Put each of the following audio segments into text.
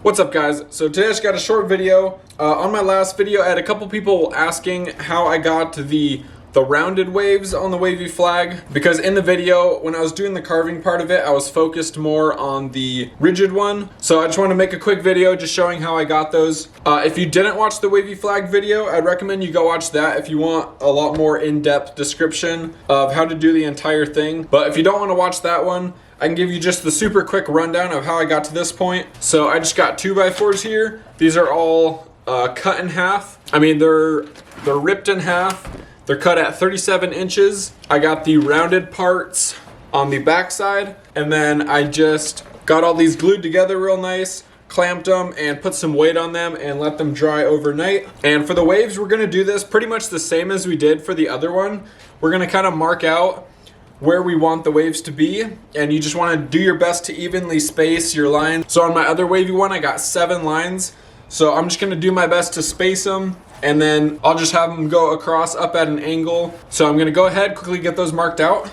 What's up, guys? So today I just got a short video. On my last video I had a couple people asking how I got the rounded waves on the wavy flag, because in the video when I was doing the carving part of it I was focused more on the rigid one. So I just want to make a quick video just showing how I got those. If you didn't watch the wavy flag video, I'd recommend you go watch that if you want a lot more in-depth description of how to do the entire thing. But if you don't want to watch that one, I can give you just the super quick rundown of how I got to this point. So I just got 2x4s here. These are all cut in half. I mean, they're ripped in half. They're cut at 37 inches. I got the rounded parts on the back side, and then I just got all these glued together real nice, clamped them, and put some weight on them and let them dry overnight. And for the waves, we're gonna do this pretty much the same as we did for the other one. We're gonna kind of mark out where we want the waves to be, and you just want to do your best to evenly space your lines. So on my other wavy one I got 7 lines, so I'm just going to do my best to space them, and then I'll just have them go across up at an angle. So I'm going to go ahead, quickly get those marked out.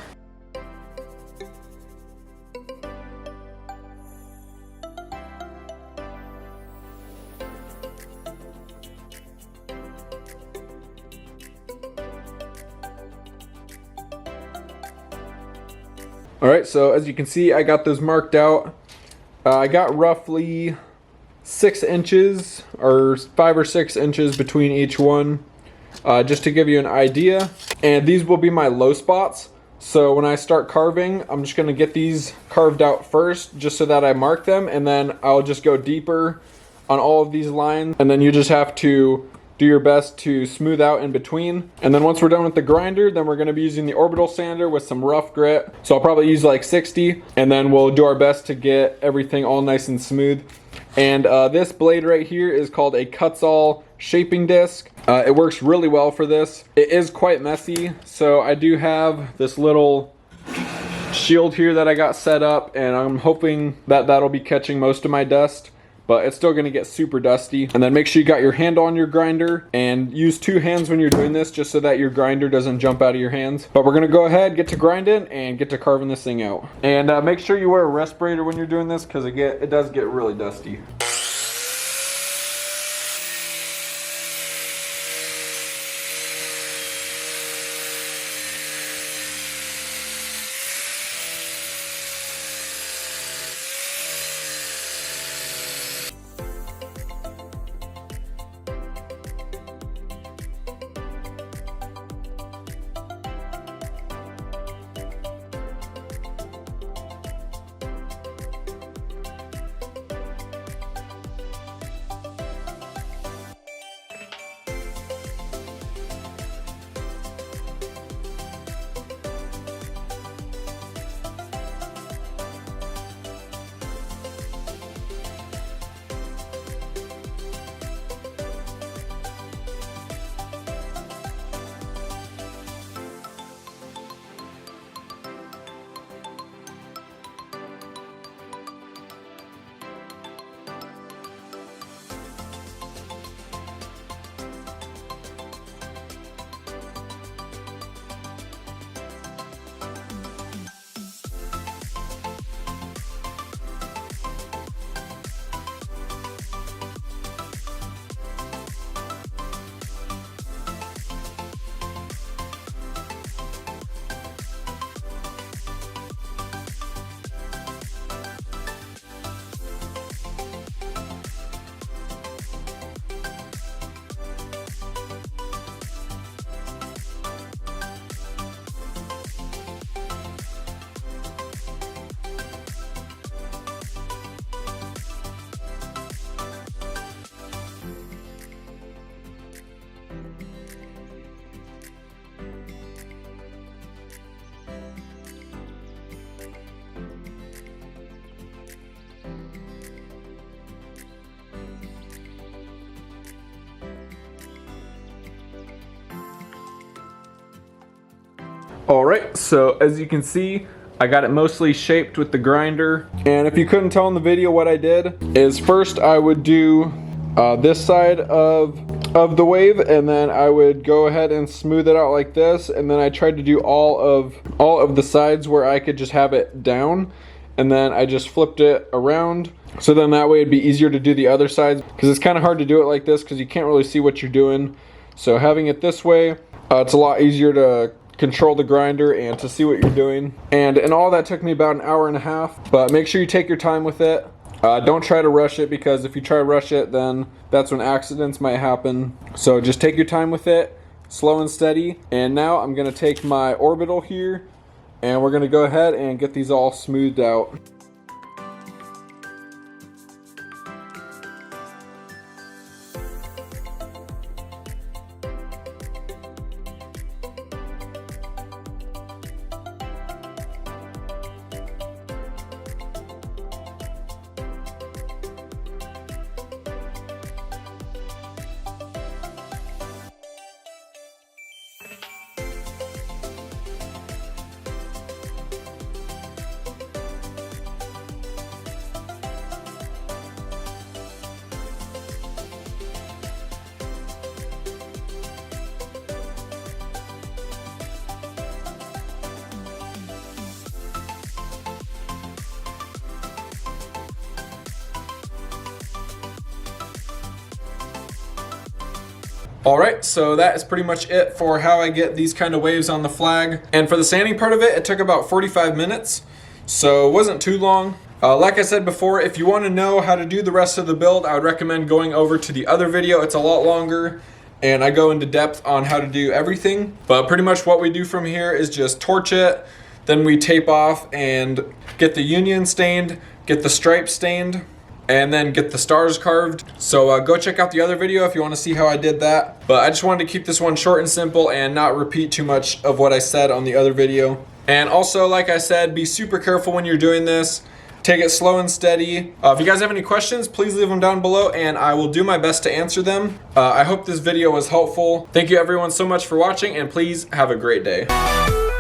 Alright, so as you can see, I got those marked out. I got roughly 6 inches or 5 or 6 inches between each one, just to give you an idea. And these will be my low spots. So when I start carving, I'm just going to get these carved out first, just so that I mark them, and then I'll just go deeper on all of these lines. And then you just have to do your best to smooth out in between. And then once we're done with the grinder, then we're going to be using the orbital sander with some rough grit. So I'll probably use like 60, and then we'll do our best to get everything all nice and smooth. And this blade right here is called a Cuts-All shaping disc. It works really well for this. It is quite messy, so I do have this little shield here that I got set up, and I'm hoping that that'll be catching most of my dust. But it's still going to get super dusty. And then make sure you got your hand on your grinder, and use 2 hands when you're doing this, just so that your grinder doesn't jump out of your hands. But we're going to go ahead, get to grinding, and get to carving this thing out. And make sure you wear a respirator when you're doing this, because it does get really dusty. Alright, so as you can see, I got it mostly shaped with the grinder. And if you couldn't tell in the video, what I did is first I would do this side of the wave, and then I would go ahead and smooth it out like this, and then I tried to do all of the sides where I could just have it down, and then I just flipped it around, So then that way it'd be easier to do the other sides, because it's kind of hard to do it like this because you can't really see what you're doing. So having it this way, it's a lot easier to control the grinder and to see what you're doing. And all that took me about an hour and a half, but make sure you take your time with it. Don't try to rush it, because if you try to rush it, then that's when accidents might happen. So just take your time with it, slow and steady. And now I'm gonna take my orbital here, and we're gonna go ahead and get these all smoothed out. Alright, so that is pretty much it for how I get these kind of waves on the flag. And for the sanding part of it, it took about 45 minutes, so it wasn't too long. Like I said before, if you want to know how to do the rest of the build, I would recommend going over to the other video. It's a lot longer, and I go into depth on how to do everything. But pretty much what we do from here is just torch it, then we tape off and get the union stained, get the stripes stained, and then get the stars carved. So go check out the other video if you want to see how I did that. But I just wanted to keep this one short and simple and not repeat too much of what I said on the other video. And also, like I said, be super careful when you're doing this. Take it slow and steady. If you guys have any questions, please leave them down below and I will do my best to answer them. I hope this video was helpful. Thank you everyone so much for watching, and please have a great day.